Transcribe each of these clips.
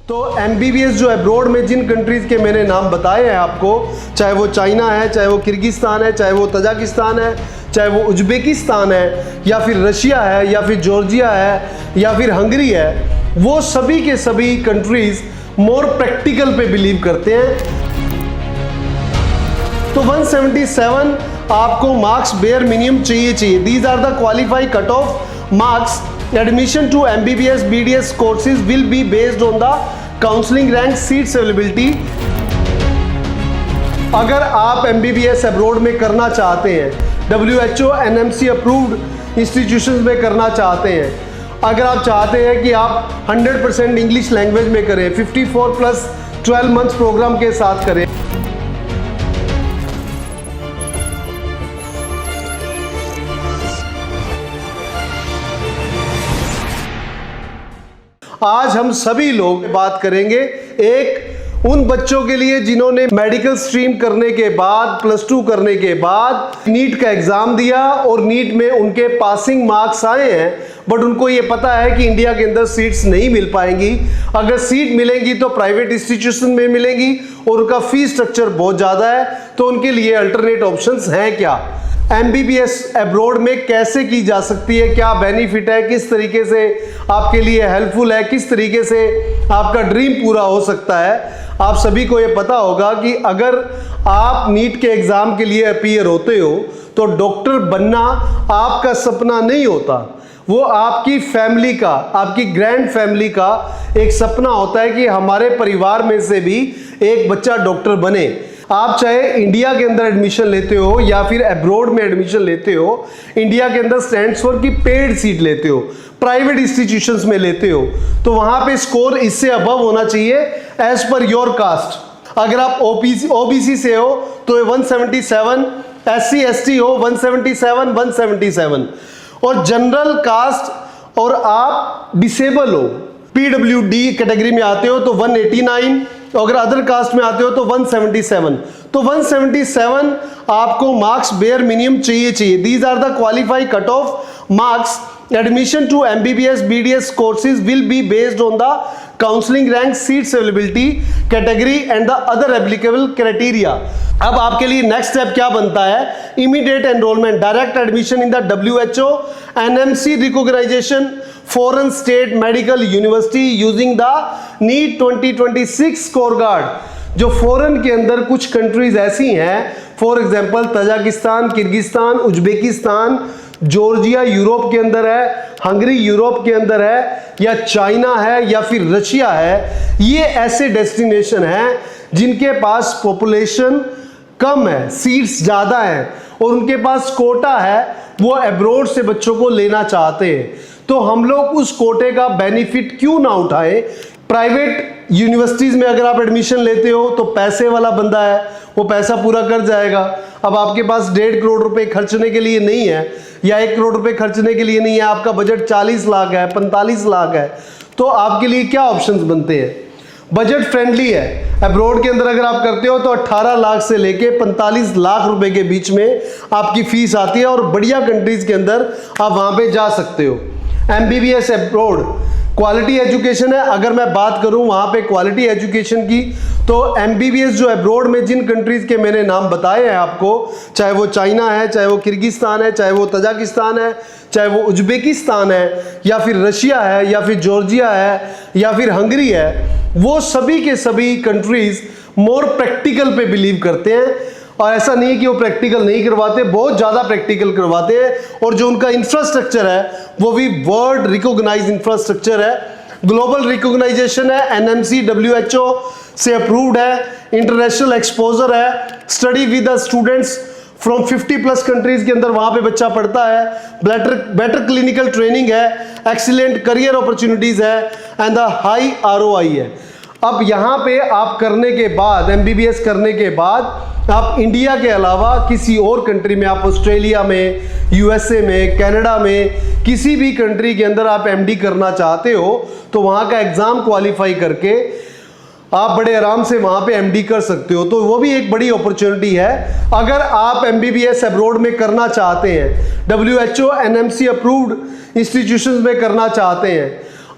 तो MBBS जो abroad में जिन कंट्रीज़ के मैंने नाम बताए हैं आपको, चाहे वो चाइना है, चाहे वो किर्गिस्तान है, चाहे वो तजाकिस्तान है, चाहे वो उज्बेकिस्तान है, या फिर रशिया है, या फिर जॉर्जिया है, या फिर हंगरी है, वो सभी के सभी कंट्रीज़ मोर प्रैक्टिकल पे बिलीव करते हैं। तो 177 आपको मार्क्स बेयर मिनिमम चाहिए। These are the qualify cut off marks. Admission to MBBS BDS courses will be based on the counseling rank seats availability। अगर आप MBBS अब्रॉड में करना चाहते हैं, WHO NMC अप्रूव्ड इंस्टीट्यूशंस में करना चाहते हैं, अगर आप चाहते हैं कि आप 100% इंग्लिश लैंग्वेज में करें, 54 प्लस 12 मंथ्स प्रोग्राम के साथ करें, आज हम सभी लोग बात करेंगे एक उन बच्चों के लिए जिन्होंने मेडिकल स्ट्रीम करने के बाद, +2 करने के बाद नीट का एग्जाम दिया और नीट में उनके पासिंग मार्क्स आए हैं, बट उनको ये पता है कि इंडिया के अंदर सीट्स नहीं मिल पाएंगी। अगर सीट मिलेंगी तो प्राइवेट इंस्टीट्यूशन में मिलेंगी और उनका फीस स्ट्रक्चर बहुत ज़्यादा है। तो उनके लिए अल्टरनेट ऑप्शंस हैं क्या, MBBS अब्रॉड में कैसे की जा सकती है, क्या बेनिफिट है, किस तरीके से आपके लिए हेल्पफुल है, किस तरीके से आपका ड्रीम पूरा हो सकता है। आप सभी को ये पता होगा कि अगर आप नीट के एग्ज़ाम के लिए अपीयर होते हो तो डॉक्टर बनना आपका सपना नहीं होता, वो आपकी फैमिली का, आपकी ग्रैंड फैमिली का एक सपना होता है कि हमारे परिवार में से भी एक बच्चा डॉक्टर बने। आप चाहे इंडिया के अंदर एडमिशन लेते हो या फिर अब्रॉड में एडमिशन लेते हो, इंडिया के अंदर स्टैंड्स फॉर की पेड सीट लेते हो, प्राइवेट इंस्टीट्यूशंस में लेते हो, तो वहां पे स्कोर इससे अबव होना चाहिए एज पर योर कास्ट। अगर आप ओबीसी से हो तो 177, SC ST हो 177, और जनरल कास्ट और आप डिसेबल हो, PWD कैटेगरी में आते हो तो 189, अगर अदर कास्ट में आते हो तो 177। तो 177 आपको मार्क्स बेयर मिनिमम चाहिए। These are the qualify cut off marks. Admission to MBBS BDS courses will be based on the counseling rank, seats availability, category and the other applicable criteria। अब आपके लिए नेक्स्ट स्टेप क्या बनता है? Immediate enrollment, direct admission in the WHO NMC recognition foreign state medical university using the NEET 2026 scorecard। जो foreign के अंदर कुछ कंट्रीज ऐसी हैं, for example Tajikistan, Kyrgyzstan, Uzbekistan, Georgia Europe के अंदर है, हंगरी यूरोप के अंदर है, या चाइना है, या फिर रशिया है, ये ऐसे डेस्टिनेशन हैं जिनके पास पॉपुलेशन कम है, सीट्स ज़्यादा हैं और उनके पास कोटा है, वो अब्रॉड से बच्चों को लेना चाहते हैं। तो हम लोग उस कोटे का बेनिफिट क्यों ना उठाएं? प्राइवेट यूनिवर्सिटीज़ में अगर आप एडमिशन लेते हो तो पैसे वाला बंदा है, वो पैसा पूरा कर जाएगा। अब आपके पास 1.5 करोड़ रुपए खर्चने के लिए नहीं है या 1 करोड़ रुपए खर्चने के लिए नहीं है, आपका बजट 40 लाख है, 45 लाख है, तो आपके लिए क्या ऑप्शंस बनते हैं? बजट फ्रेंडली है। अब्रॉड के अंदर अगर आप करते हो तो 18 लाख से लेके 45 लाख रुपए के बीच में आपकी फीस आती है और बढ़िया कंट्रीज के अंदर आप वहां पे जा सकते हो। MBBS अब्रॉड क्वालिटी एजुकेशन है। अगर मैं बात करूं वहां पे क्वालिटी एजुकेशन की, तो MBBS जो अब्रॉड में जिन कंट्रीज के मैंने नाम बताए हैं आपको, चाहे वो चाइना है, चाहे वो किर्गिस्तान है, चाहे वो तजाकिस्तान है, चाहे वो उज्बेकिस्तान है, या फिर रशिया है, या फिर जॉर्जिया है, या फिर हंगरी है, वो सभी के सभी कंट्रीज मोर प्रैक्टिकल पे बिलीव करते हैं। और ऐसा नहीं है कि वो प्रैक्टिकल नहीं करवाते, बहुत ज़्यादा प्रैक्टिकल करवाते हैं। और जो उनका इंफ्रास्ट्रक्चर है वो भी वर्ल्ड रिकॉग्नाइज्ड इंफ्रास्ट्रक्चर है, ग्लोबल रिकॉग्नाइजेशन है, NMC WHO से अप्रूव्ड है, इंटरनेशनल एक्सपोजर है, study with the students from 50 plus countries के अंदर वहाँ पे बच्चा पढ़ता है, बेटर क्लिनिकल ट्रेनिंग है, एक्सीलेंट करियर अपॉर्चुनिटीज़ है एंड द हाई ROI है। अब यहाँ पे आप करने के बाद, MBBS करने के बाद आप इंडिया के अलावा किसी और कंट्री में, आप ऑस्ट्रेलिया में, USA में, कनाडा में, किसी भी कंट्री के अंदर आप MD करना चाहते हो तो वहाँ का एग्ज़ाम क्वालिफाई करके आप बड़े आराम से वहाँ पे MD कर सकते हो। तो वो भी एक बड़ी अपॉर्चुनिटी है। अगर आप MBBS अब्रॉड में करना चाहते हैं, WHO NMC अप्रूव्ड इंस्टीट्यूशंस में करना चाहते हैं,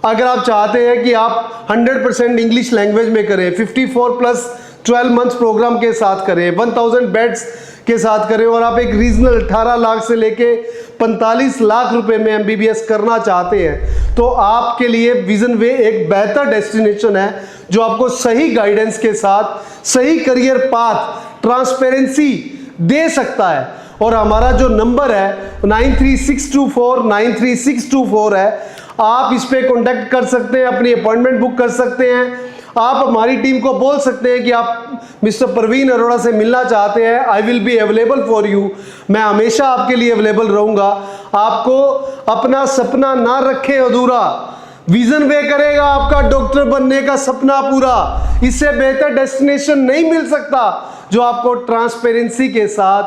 अगर आप चाहते हैं कि आप 100% इंग्लिश लैंग्वेज में करें, 54 प्लस 12 मंथ्स प्रोग्राम के साथ करें, 1000 बेड्स के साथ करें, और आप एक रीजनल 18 लाख से लेके 45 लाख रुपए में MBBS करना चाहते हैं, तो आपके लिए विजन वे एक बेहतर डेस्टिनेशन है जो आपको सही गाइडेंस के साथ सही करियर पाथ, ट्रांसपेरेंसी दे सकता है। और हमारा जो नंबर है 9362493624 है, आप इस पे कांटेक्ट कर सकते हैं, अपनी अपॉइंटमेंट बुक कर सकते हैं। आप हमारी टीम को बोल सकते हैं कि आप मिस्टर प्रवीण अरोड़ा से मिलना चाहते हैं, I will be available for you. मैं हमेशा आपके लिए अवेलेबल रहूंगा। आपको अपना सपना ना रखें अधूरा, विजन वे करेगा आपका डॉक्टर बनने का सपना पूरा। इससे बेहतर डेस्टिनेशन नहीं मिल सकता जो आपको ट्रांसपेरेंसी के साथ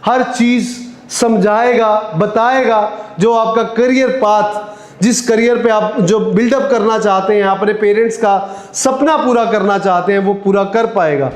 हर चीज समझाएगा, बताएगा, जो आपका करियर पाथ, जिस करियर पे आप जो बिल्डअप करना चाहते हैं, अपने पेरेंट्स का सपना पूरा करना चाहते हैं, वो पूरा कर पाएगा।